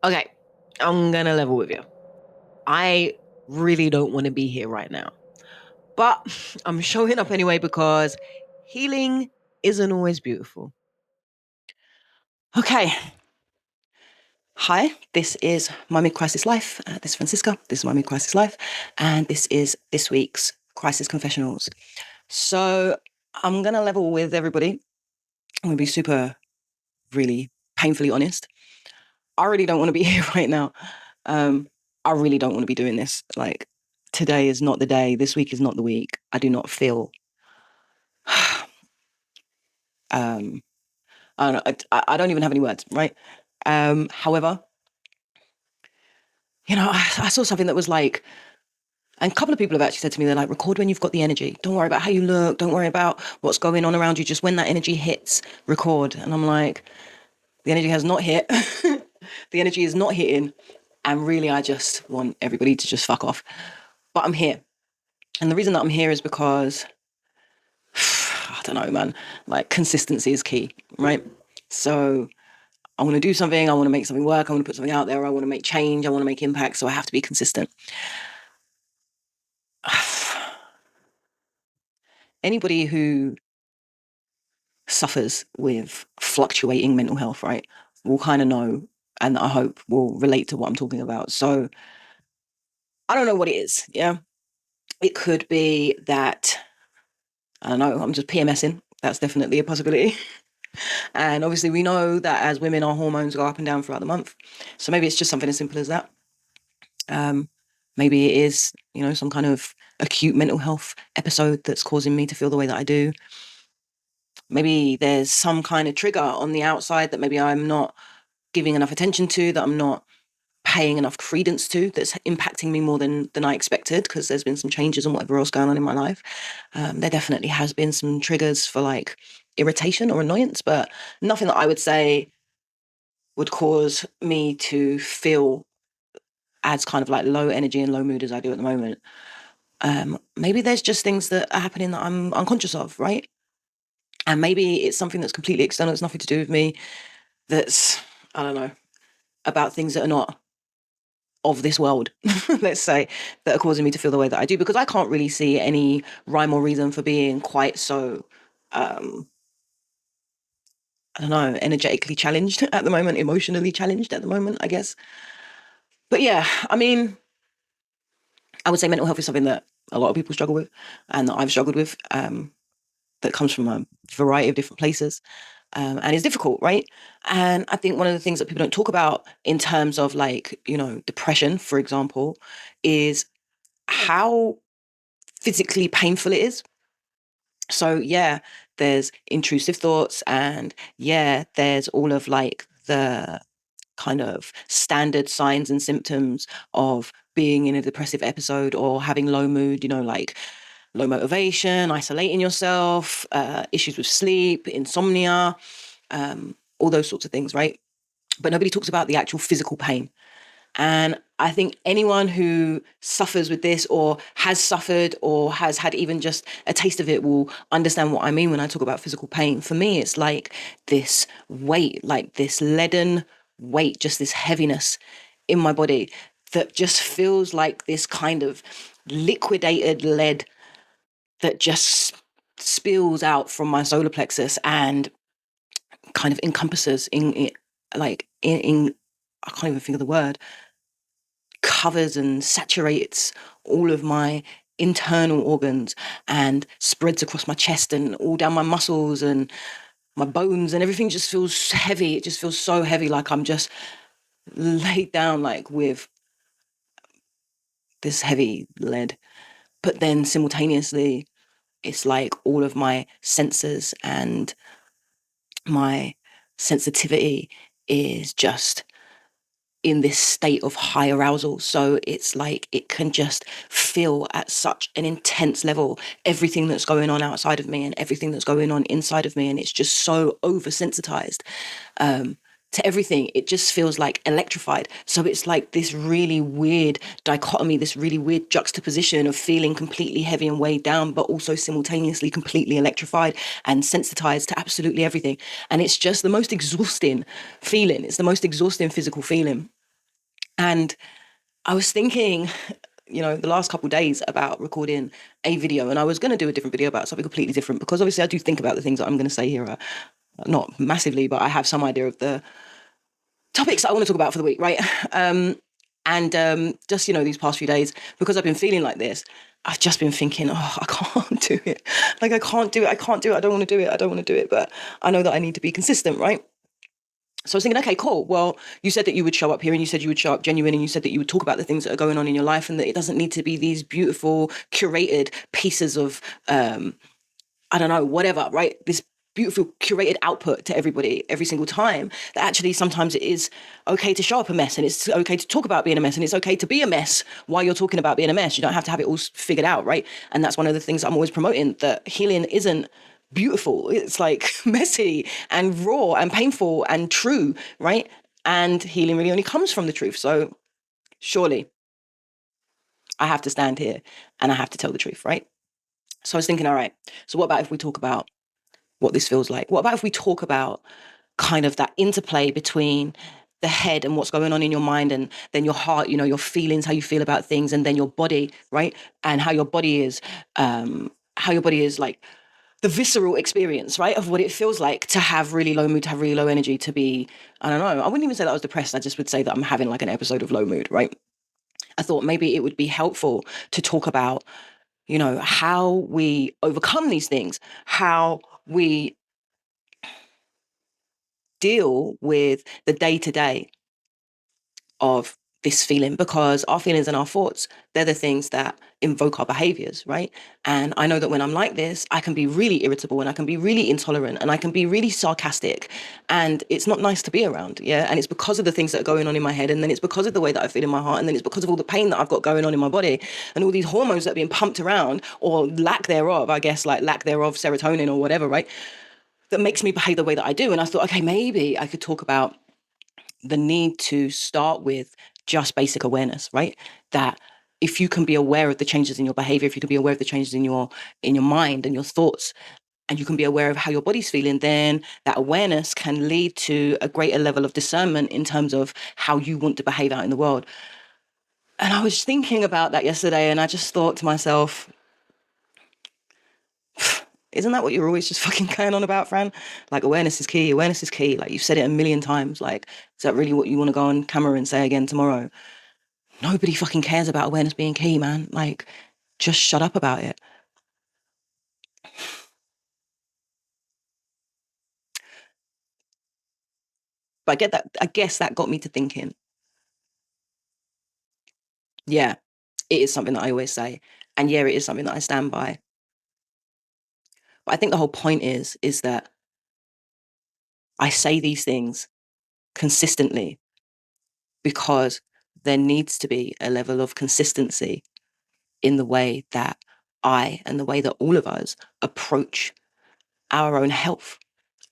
Okay, I'm gonna level with you. I really don't want to be here right now, but I'm showing up anyway because healing isn't always beautiful. Okay. Hi, this is My Mid Crisis Life. This is Francisca. This is My Mid Crisis Life. And this is this week's Crisis Confessionals. So I'm going to level with everybody. I'm going to be really painfully honest. I really don't want to be here right now. I really don't want to be doing this. Like, today is not the day. This week is not the week. I do not feel. um, I don't know. I don't even have any words, right? However, I saw something that was like, and a couple of people have actually said to me, they're like, record when you've got the energy. Don't worry about how you look. Don't worry about what's going on around you. Just when that energy hits, record. And I'm like, the energy has not hit. The energy is not hitting. And really, I just want everybody to just fuck off. But I'm here. And the reason that I'm here is because, I don't know, man, like consistency is key, right? So I want to do something. I want to make something work. I want to put something out there. I want to make change. I want to make impact. So I have to be consistent. Anybody who suffers with fluctuating mental health, right, will kind of know, and I hope will relate to what I'm talking about. So I don't know what it is. Yeah. It could be that, I don't know, I'm just PMSing. That's definitely a possibility. And obviously, we know that as women, our hormones go up and down throughout the month. So maybe it's just something as simple as that. Maybe it is, some kind of acute mental health episode that's causing me to feel the way that I do. Maybe there's some kind of trigger on the outside that maybe I'm not giving enough attention to, that I'm not paying enough credence to, that's impacting me more than I expected, because there's been some changes and whatever else going on in my life. There definitely has been some triggers for like irritation or annoyance, but nothing that I would say would cause me to feel as kind of like low energy and low mood as I do at the moment. Maybe there's just things that are happening that I'm unconscious of, right? And maybe it's something that's completely external, it's nothing to do with me, that's, I don't know, about things that are not of this world, let's say, that are causing me to feel the way that I do, because I can't really see any rhyme or reason for being quite so, I don't know, energetically challenged at the moment, emotionally challenged at the moment, I guess. But yeah, I mean, I would say mental health is something that a lot of people struggle with and that I've struggled with, that comes from a variety of different places. And it's difficult, right? And I think one of the things that people don't talk about in terms of like, depression, for example, is how physically painful it is. So yeah, there's intrusive thoughts, and yeah, there's all of like the kind of standard signs and symptoms of being in a depressive episode or having low mood, like low motivation, isolating yourself, issues with sleep, insomnia, all those sorts of things, right? But nobody talks about the actual physical pain. And I think anyone who suffers with this or has suffered or has had even just a taste of it will understand what I mean when I talk about physical pain. For me, it's like this weight, like this leaden weight, just this heaviness in my body that just feels like this kind of liquidated lead that just spills out from my solar plexus and kind of encompasses in it, like in I can't even think of the word, covers and saturates all of my internal organs and spreads across my chest and all down my muscles and my bones, and everything just feels heavy. It just feels so heavy, like I'm just laid down like with this heavy lead. But then simultaneously, it's like all of my senses and my sensitivity is just in this state of high arousal. So it's like it can just feel at such an intense level everything that's going on outside of me and everything that's going on inside of me. And it's just so oversensitized to everything. It just feels like electrified. So it's like this really weird dichotomy, this really weird juxtaposition of feeling completely heavy and weighed down, but also simultaneously completely electrified and sensitized to absolutely everything. And it's just the most exhausting feeling. It's the most exhausting physical feeling. And I was thinking, the last couple of days about recording a video, and I was going to do a different video about something completely different, because obviously I do think about the things that I'm going to say here, not massively, but I have some idea of the topics that I want to talk about for the week, right? And just, these past few days, because I've been feeling like this, I've just been thinking, oh, I can't do it. Like, I can't do it. I can't do it. I don't want to do it. I don't want to do it. But I know that I need to be consistent, right? So I was thinking, okay, cool. Well, you said that you would show up here, and you said you would show up genuine, and you said that you would talk about the things that are going on in your life, and that it doesn't need to be these beautiful, curated pieces of, I don't know, whatever, right? This beautiful curated output to everybody every single time. That actually sometimes it is okay to show up a mess, and it's okay to talk about being a mess, and it's okay to be a mess while you're talking about being a mess. You don't have to have it all figured out, right? And that's one of the things I'm always promoting, that healing isn't beautiful. It's like messy and raw and painful and true, right? And healing really only comes from the truth. So surely I have to stand here and I have to tell the truth, right? So I was thinking, all right, so what about if we talk about what this feels like? What about if we talk about kind of that interplay between the head and what's going on in your mind, and then your heart, your feelings, how you feel about things, and then your body, right? And how your body is like the visceral experience, right? Of what it feels like to have really low mood, to have really low energy, to be, I don't know, I wouldn't even say that I was depressed. I just would say that I'm having like an episode of low mood, right? I thought maybe it would be helpful to talk about, how we overcome these things, how we deal with the day to day of this feeling, because our feelings and our thoughts, they're the things that invoke our behaviors, right? And I know that when I'm like this, I can be really irritable, and I can be really intolerant, and I can be really sarcastic, and it's not nice to be around. Yeah. And it's because of the things that are going on in my head, and then it's because of the way that I feel in my heart, and then it's because of all the pain that I've got going on in my body, and all these hormones that are being pumped around, or lack thereof, I guess, like lack thereof, serotonin or whatever, right? That makes me behave the way that I do. And I thought, okay, maybe I could talk about the need to start with just basic awareness, right? That if you can be aware of the changes in your behavior, if you can be aware of the changes in your mind and your thoughts, and you can be aware of how your body's feeling, then that awareness can lead to a greater level of discernment in terms of how you want to behave out in the world. And I was thinking about that yesterday, and I just thought to myself, isn't that what you're always just fucking going on about, Fran? Like, awareness is key. Awareness is key. Like, you've said it a million times. Like, is that really what you want to go on camera and say again tomorrow? Nobody fucking cares about awareness being key, man. Like, just shut up about it. But I get that. I guess that got me to thinking, yeah, it is something that I always say. And yeah, it is something that I stand by. But I think the whole point is that I say these things consistently because there needs to be a level of consistency in the way that I and the way that all of us approach our own health,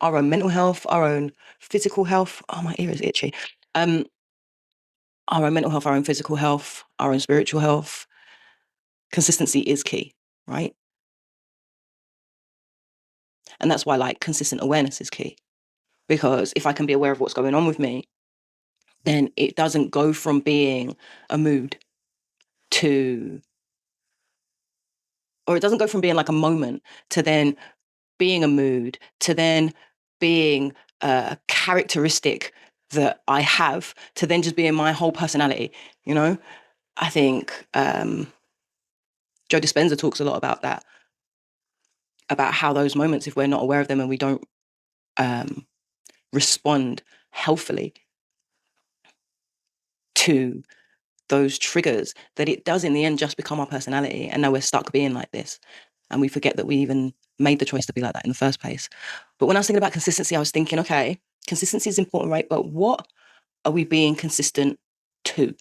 our own mental health, our own physical health. Oh, my ear is itchy. Our own mental health, our own physical health, our own spiritual health. Consistency is key, right? And that's why, like, consistent awareness is key. Because if I can be aware of what's going on with me, then it doesn't go from being a mood to, or it doesn't go from being like a moment to then being a mood to then being a characteristic that I have to then just being my whole personality, you know? I think Joe Dispenza talks a lot about that, about how those moments, if we're not aware of them and we don't respond healthily to those triggers, that it does in the end just become our personality. And now we're stuck being like this. And we forget that we even made the choice to be like that in the first place. But when I was thinking about consistency, I was thinking, okay, consistency is important, right? But what are we being consistent to?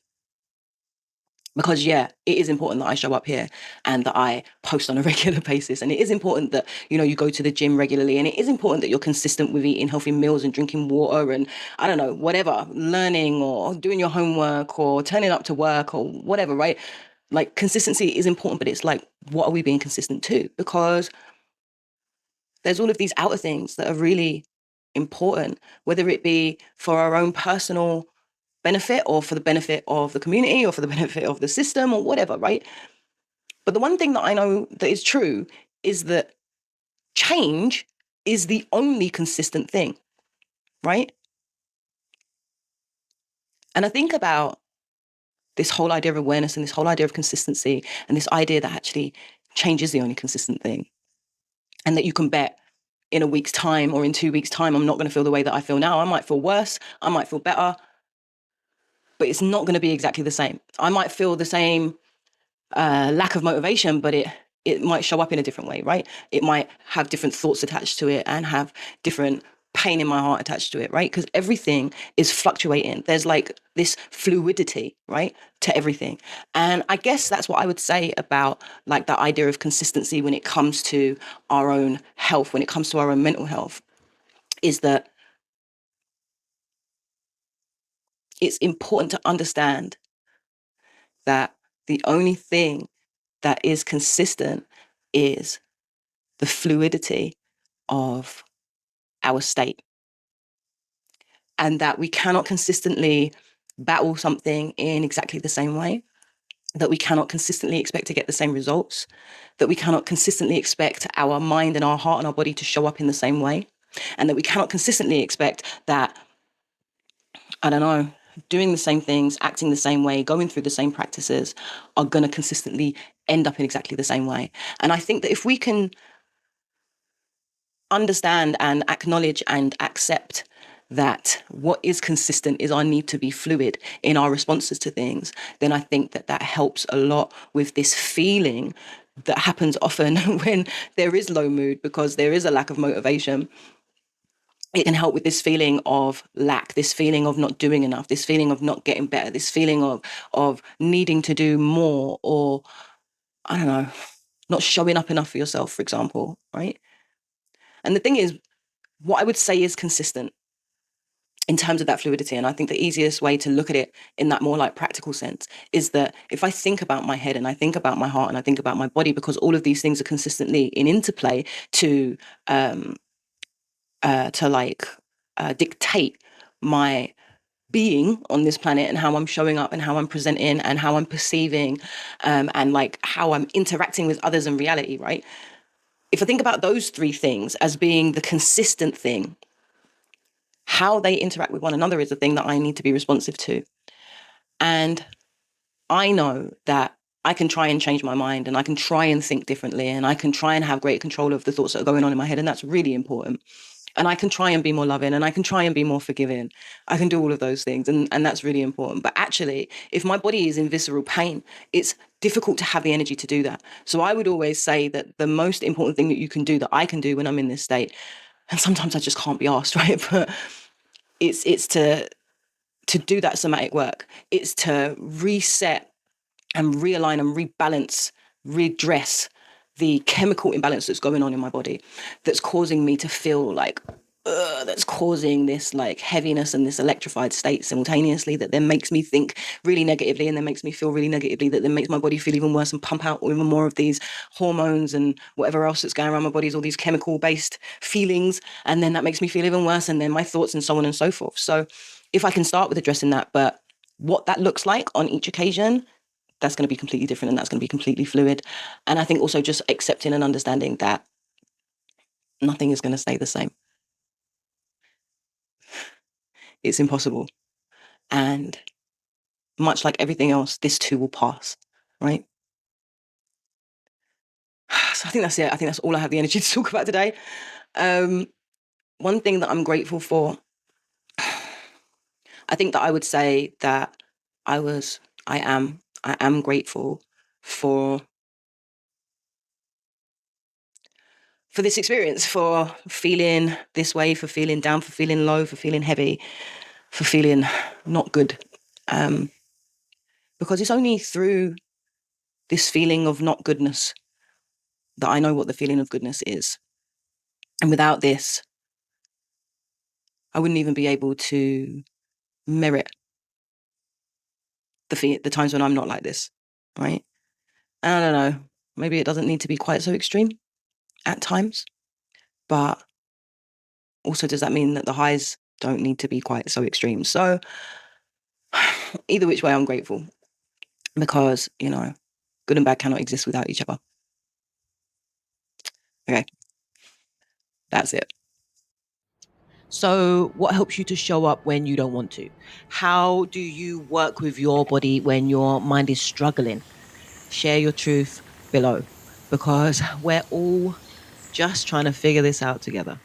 Because yeah, it is important that I show up here and that I post on a regular basis. And it is important that, you go to the gym regularly. And it is important that you're consistent with eating healthy meals and drinking water and, I don't know, whatever, learning or doing your homework or turning up to work or whatever, right? Like, consistency is important, but it's like, what are we being consistent to? Because there's all of these outer things that are really important, whether it be for our own personal benefit or for the benefit of the community or for the benefit of the system or whatever, right? But the one thing that I know that is true is that change is the only consistent thing, right? And I think about this whole idea of awareness and this whole idea of consistency and this idea that actually change is the only consistent thing. And that you can bet in a week's time or in 2 weeks' time, I'm not going to feel the way that I feel now. I might feel worse. I might feel better. But it's not going to be exactly the same. I might feel the same lack of motivation, but it might show up in a different way, right? It might have different thoughts attached to it and have different pain in my heart attached to it, right? Because everything is fluctuating. There's like this fluidity, right, to everything. And I guess that's what I would say about like the idea of consistency when it comes to our own health, when it comes to our own mental health, is that it's important to understand that the only thing that is consistent is the fluidity of our state, and that we cannot consistently battle something in exactly the same way, that we cannot consistently expect to get the same results, that we cannot consistently expect our mind and our heart and our body to show up in the same way, and that we cannot consistently expect that, I don't know, doing the same things, acting the same way, going through the same practices are going to consistently end up in exactly the same way. And I think that if we can understand and acknowledge and accept that what is consistent is our need to be fluid in our responses to things, then I think that that helps a lot with this feeling that happens often when there is low mood because there is a lack of motivation. It can help with this feeling of lack, this feeling of not doing enough, this feeling of not getting better, this feeling of needing to do more, or I don't know, not showing up enough for yourself, for example, right? And the thing is, what I would say is consistent in terms of that fluidity. And I think the easiest way to look at it in that more like practical sense is that if I think about my head and I think about my heart and I think about my body, because all of these things are consistently in interplay to dictate my being on this planet and how I'm showing up and how I'm presenting and how I'm perceiving and like how I'm interacting with others in reality, right? If I think about those three things as being the consistent thing, how they interact with one another is the thing that I need to be responsive to. And I know that I can try and change my mind and I can try and think differently and I can try and have great control of the thoughts that are going on in my head. And that's really important. And I can try and be more loving and I can try and be more forgiving. I can do all of those things. And that's really important. But actually, if my body is in visceral pain, it's difficult to have the energy to do that. So I would always say that the most important thing that you can do, that I can do when I'm in this state, and sometimes I just can't be asked, right? But it's to do that somatic work. It's to reset and realign and rebalance, redress the chemical imbalance that's going on in my body that's causing me to feel like that's causing this like heaviness and this electrified state simultaneously that then makes me think really negatively and then makes me feel really negatively, that then makes my body feel even worse and pump out even more of these hormones and whatever else that's going around my body, is all these chemical based feelings, and then that makes me feel even worse, and then my thoughts and so on and so forth. So if I can start with addressing that, but what that looks like on each occasion, that's going to be completely different and that's going to be completely fluid. And I think also just accepting and understanding that nothing is going to stay the same. It's impossible. And much like everything else, this too will pass, right? So I think that's it. I think that's all I have the energy to talk about today. One thing that I'm grateful for, I think that I would say that I am grateful for this experience, for feeling this way, for feeling down, for feeling low, for feeling heavy, for feeling not good. Because it's only through this feeling of not goodness that I know what the feeling of goodness is. And without this, I wouldn't even be able to merit the times when I'm not like this, right? And I don't know, maybe it doesn't need to be quite so extreme at times, but also does that mean that the highs don't need to be quite so extreme? So either which way, I'm grateful because, you know, good and bad cannot exist without each other. Okay, that's it. So, what helps you to show up when you don't want to? How do you work with your body when your mind is struggling? Share your truth below because we're all just trying to figure this out together.